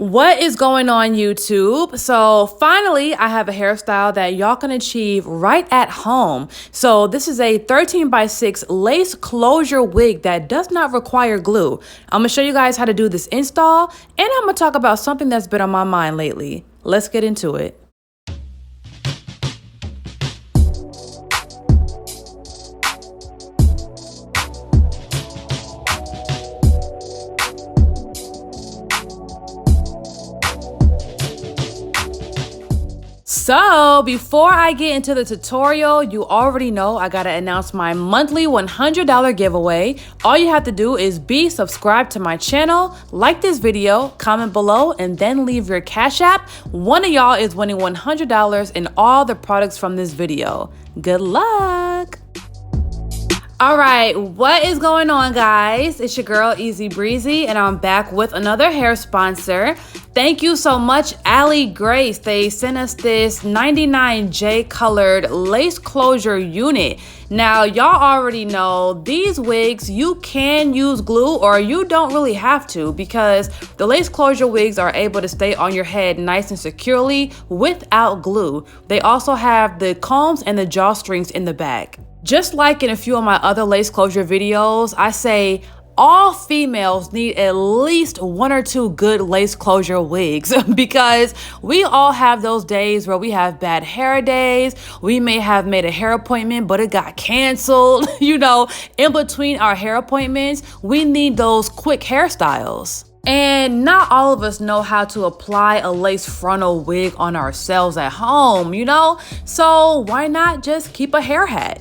What is going on, YouTube? So finally, I have a hairstyle that y'all can achieve right at home. So this is a 13x6 lace closure wig that does not require glue. I'm gonna show you guys how to do this install, and I'm gonna talk about something that's been on my mind lately. Let's get into it. So before I get into the tutorial, you already know I gotta announce my monthly $100 giveaway. All you have to do is be subscribed to my channel, like this video, comment below, and then leave your Cash App. One of y'all is winning $100 in all the products from this video. Good luck! All right, what is going on, guys? It's your girl Easy Breezy, and I'm back with another hair sponsor. Thank you so much, Allie Grace. They sent us this 99J colored lace closure unit. Now, y'all already know these wigs, you can use glue or you don't really have to, because the lace closure wigs are able to stay on your head nice and securely without glue. They also have the combs and the drawstrings in the back. Just like in a few of my other lace closure videos, I say all females need at least one or two good lace closure wigs because we all have those days where we have bad hair days. We may have made a hair appointment, but it got canceled. You know, in between our hair appointments, we need those quick hairstyles. And not all of us know how to apply a lace frontal wig on ourselves at home, you know? So why not just keep a hair hat?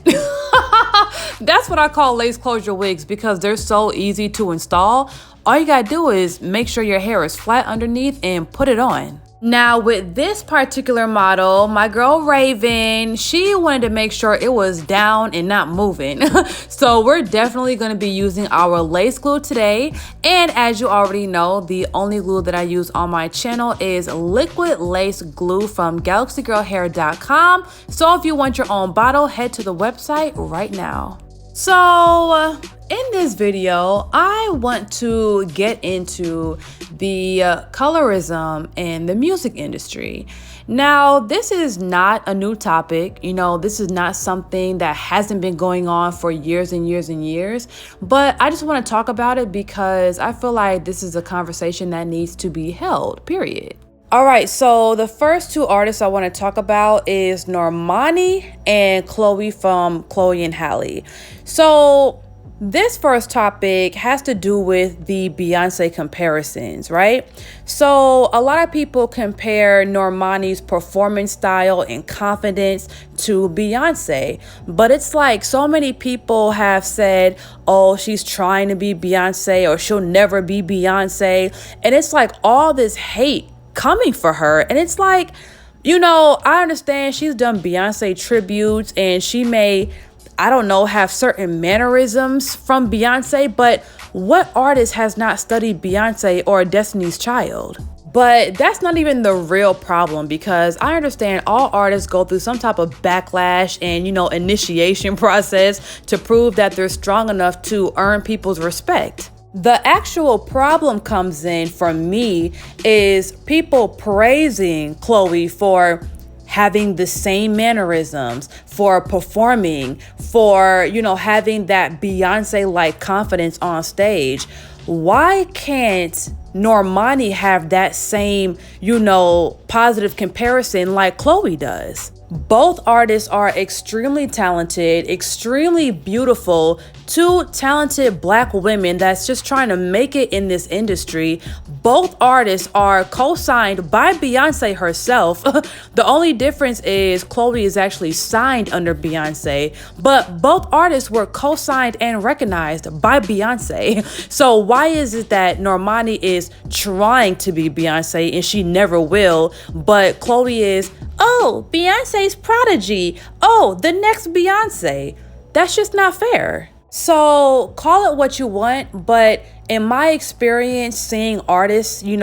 That's what I call lace closure wigs because they're so easy to install. All you gotta do is make sure your hair is flat underneath and put it on. Now with this particular model, my girl Raven, she wanted to make sure it was down and not moving. So we're definitely going to be using our lace glue today. And as you already know, the only glue that I use on my channel is liquid lace glue from galaxygirlhair.com. So if you want your own bottle, head to the website right now. So in this video, I want to get into the colorism in the music industry. Now, this is not a new topic. You know, this is not something that hasn't been going on for years and years and years, but I just want to talk about it because I feel like this is a conversation that needs to be held, period. All right, so the first two artists I want to talk about is Normani and Chloe from Chloe and Halle. So this first topic has to do with the Beyonce comparisons, right? So a lot of people compare Normani's performance style and confidence to Beyonce, but it's like so many people have said, oh, she's trying to be Beyonce or she'll never be Beyonce. And it's like all this hate coming for her. And it's like, you know, I understand she's done Beyonce tributes and she may, I don't know, have certain mannerisms from Beyonce, but what artist has not studied Beyonce or Destiny's Child? But that's not even the real problem, because I understand all artists go through some type of backlash and, you know, initiation process to prove that they're strong enough to earn people's respect. The actual problem comes in for me is people praising Chloe for having the same mannerisms, for performing, for, you know, having that Beyonce-like confidence on stage. Why can't Normani have that same, you know, positive comparison like Chloe does? Both artists are extremely talented, extremely beautiful, two talented Black women that's just trying to make it in this industry. Both artists are co-signed by Beyonce herself. The only difference is Chloe is actually signed under Beyonce, but both artists were co-signed and recognized by Beyonce. So why is it that Normani is trying to be Beyonce and she never will, but Chloe is, oh, Beyonce's prodigy. Oh, the next Beyonce. That's just not fair. So call it what you want, but In my experience seeing artists, in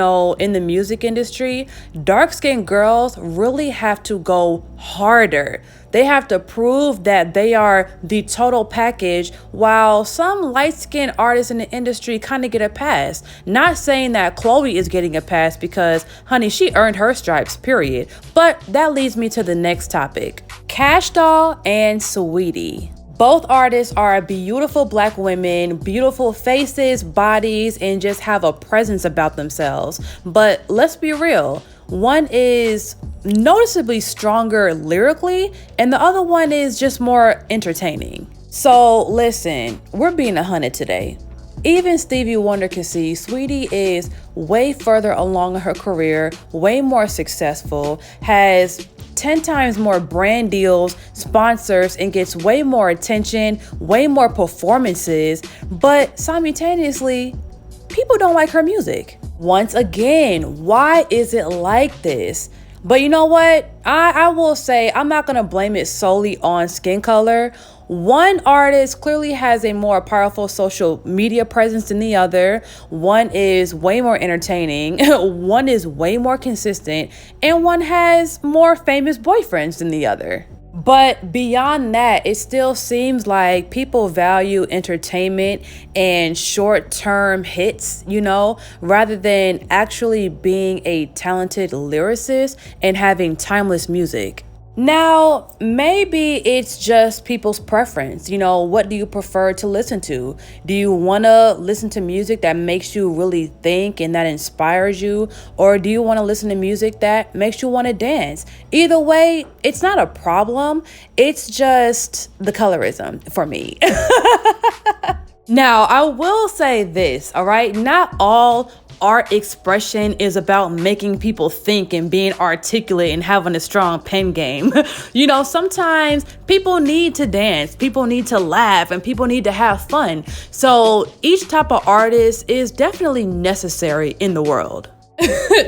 the music industry, dark-skinned girls really have to go harder. They have to prove that they are the total package, while some light-skinned artists in the industry kind of get a pass. Not saying that Chloe is getting a pass because, honey, she earned her stripes, period. But that leads me to the next topic. Kash Doll and Saweetie. Both artists are beautiful black women, beautiful faces, bodies, and just have a presence about themselves. But let's be real, one is noticeably stronger lyrically, and the other one is just more entertaining. So listen, we're being 100 today. Even Stevie Wonder can see Saweetie is way further along in her career, way more successful, has 10 times more brand deals, sponsors, and gets way more attention, way more performances, but simultaneously, people don't like her music. Once again, why is it like this? But you know what? I will say I'm not gonna blame it solely on skin color. One artist clearly has a more powerful social media presence than the other. One is way more entertaining. One is way more consistent. And one has more famous boyfriends than the other. But beyond that, it still seems like people value entertainment and short-term hits, rather than actually being a talented lyricist and having timeless music. Now, maybe it's just people's preference. What do you prefer to listen to? Do you want to listen to music that makes you really think and that inspires you? Or do you want to listen to music that makes you want to dance? Either way, it's not a problem. It's just the colorism for me. Now, I will say this, all right? Not all art expression is about making people think and being articulate and having a strong pen game. Sometimes people need to dance, people need to laugh, and people need to have fun. So each type of artist is definitely necessary in the world.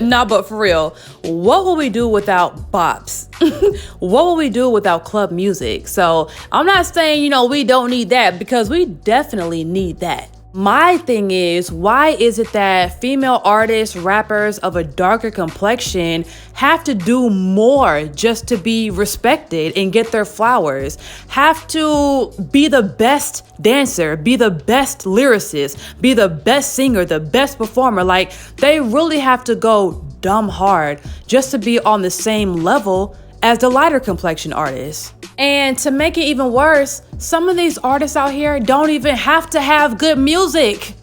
Nah, but for real, what will we do without bops? What will we do without club music? So I'm not saying, we don't need that, because we definitely need that. My thing is, why is it that female artists, rappers of a darker complexion have to do more just to be respected and get their flowers? Have to be the best dancer, be the best lyricist, be the best singer, the best performer? Like, they really have to go dumb hard just to be on the same level as the lighter complexion artists. And to make it even worse, some of these artists out here don't even have to have good music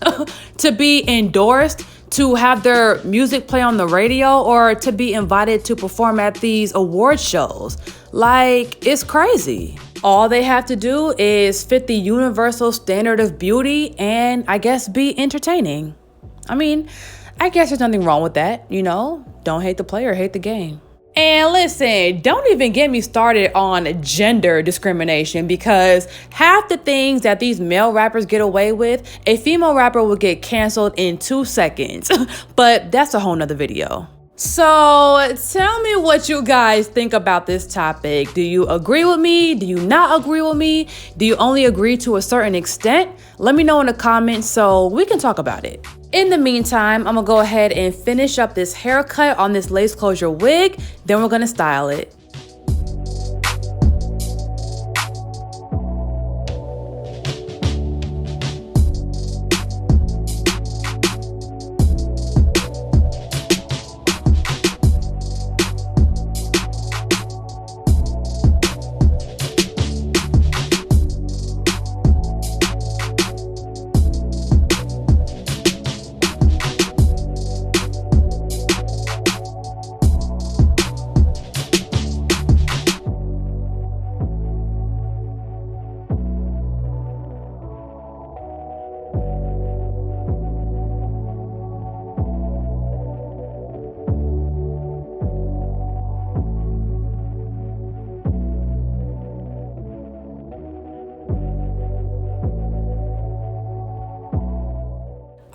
to be endorsed, to have their music play on the radio, or to be invited to perform at these award shows. Like, it's crazy. All they have to do is fit the universal standard of beauty and, I guess, be entertaining. I mean, I guess there's nothing wrong with that, Don't hate the player, hate the game. And listen, don't even get me started on gender discrimination, because half the things that these male rappers get away with, a female rapper will get canceled in 2 seconds. But that's a whole nother video. So tell me what you guys think about this topic. Do you agree with me? Do you not agree with me? Do you only agree to a certain extent? Let me know in the comments so we can talk about it. In the meantime, I'm gonna go ahead and finish up this haircut on this lace closure wig, then we're gonna style it.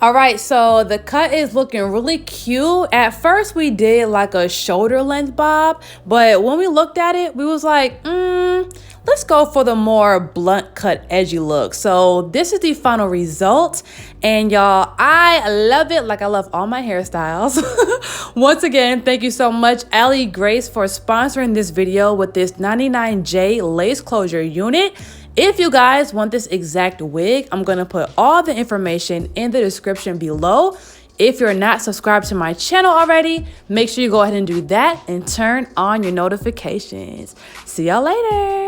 All right, so the cut is looking really cute. At first we did like a shoulder length bob, but when we looked at it, we was like, let's go for the more blunt cut edgy look. So this is the final result, and y'all, I love it like I love all my hairstyles. Once again, thank you so much Allie Grace for sponsoring this video with this 99J lace closure unit. If you guys want this exact wig, I'm going to put all the information in the description below. If you're not subscribed to my channel already, make sure you go ahead and do that and turn on your notifications. See y'all later.